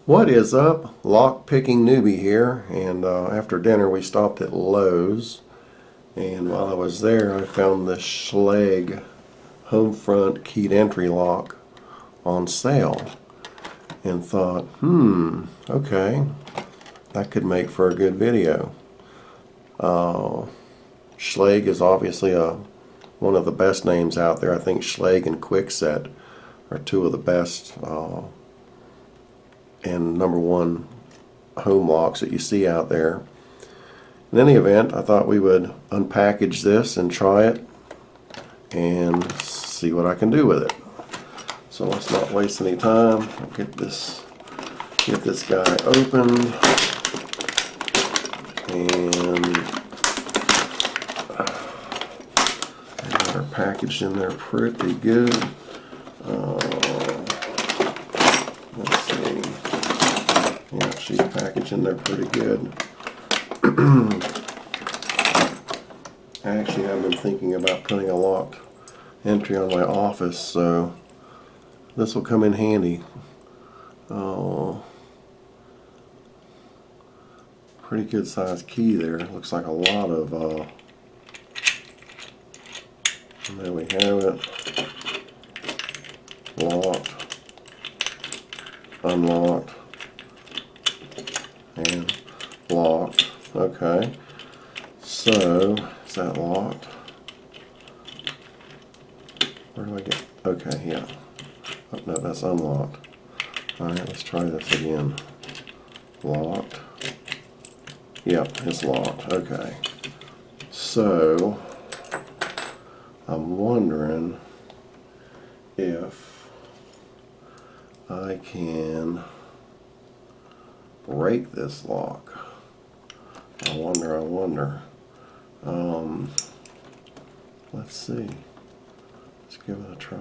What is up? Lock picking newbie here, and after dinner we stopped at Lowe's, and while I was there I found this Schlage Home Front keyed entry lock on sale and thought, okay, that could make for a good video. Schlage is obviously one of the best names out there. I think Schlage and Kwikset are two of the best and #1 home locks that you see out there. In any event, I thought we would unpackage this and try it and see what I can do with it. So let's not waste any time. I'll get this guy opened, and they're packaged in there pretty good. Let's see. Yeah, she's packaged in there pretty good. Actually, I've been thinking about putting a locked entry on my office, so this will come in handy. Pretty good sized key there. Looks like a lot of and there we have it. Locked, unlocked, and locked. Okay, so is that locked? Where do I get? Okay, yeah. Oh, no, that's unlocked. Alright, let's try this again. Locked. Yep, it's locked. Okay. So I'm wondering if I can break this lock. I wonder. Let's see. Let's give it a try.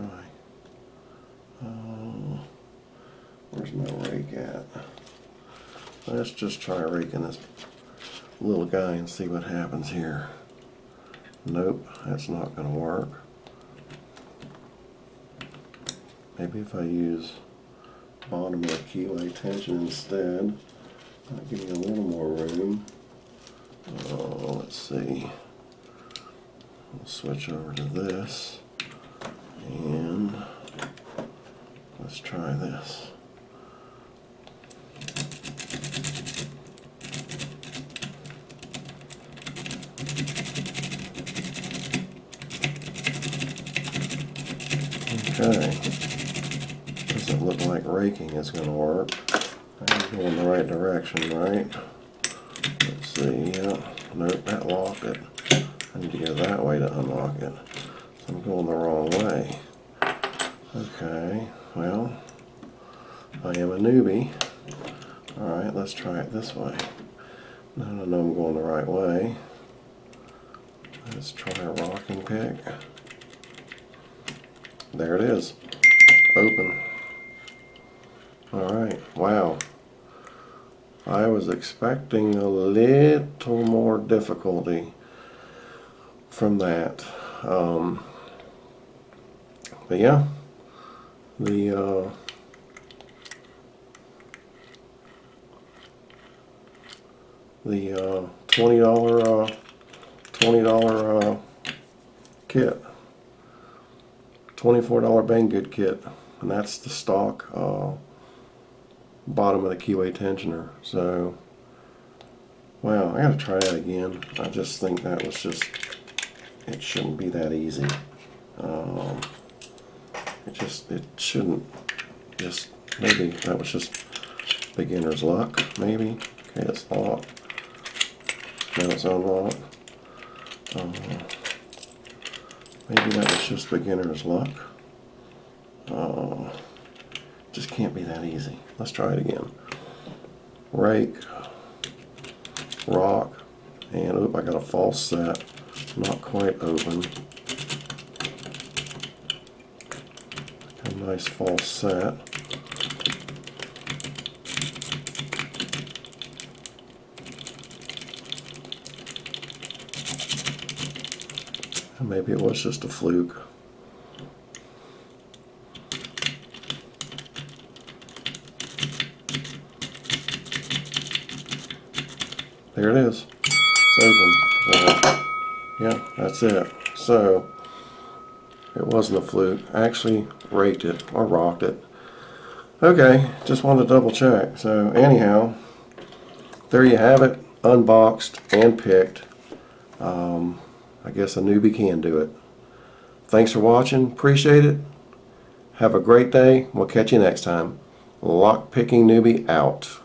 Where's my rake at? Let's just try raking this little guy and see what happens here. Nope, that's not going to work. Maybe if I use bottom of the keyway tension instead, that'll give me a little more room. Let's see. We'll switch over to this, and let's try this. Okay, doesn't look like raking is going to work. I'm going the right direction, right? Let's see, yeah, nope, that locked it. I need to go that way to unlock it. So I'm going the wrong way. Okay, well, I am a newbie. Alright, let's try it this way. Now I know I'm going the right way. Let's try a rocking pick. There it is. Open. Alright, wow. I was expecting a little more difficulty from that. But yeah, the $20 kit, $24 Banggood kit, and that's the stock bottom of the keyway tensioner. So, wow, I gotta try that again. I just think that was just, it shouldn't be that easy. It shouldn't just, maybe that was just beginner's luck, maybe. Okay, it's locked. Now it's unlocked. Maybe that was just beginner's luck. Just can't be that easy. Let's try it again. Rake, rock, and oop, I got a false set. Not quite open. A nice false set. Maybe it was just a fluke. there it is. It's open. So, yeah, that's it. So it wasn't a fluke. I actually raked it or rocked it. Okay, just wanted to double check. So anyhow, there you have it, unboxed and picked. I guess a newbie can do it. Thanks for watching. Appreciate it. Have a great day. We'll catch you next time. Lock picking newbie out.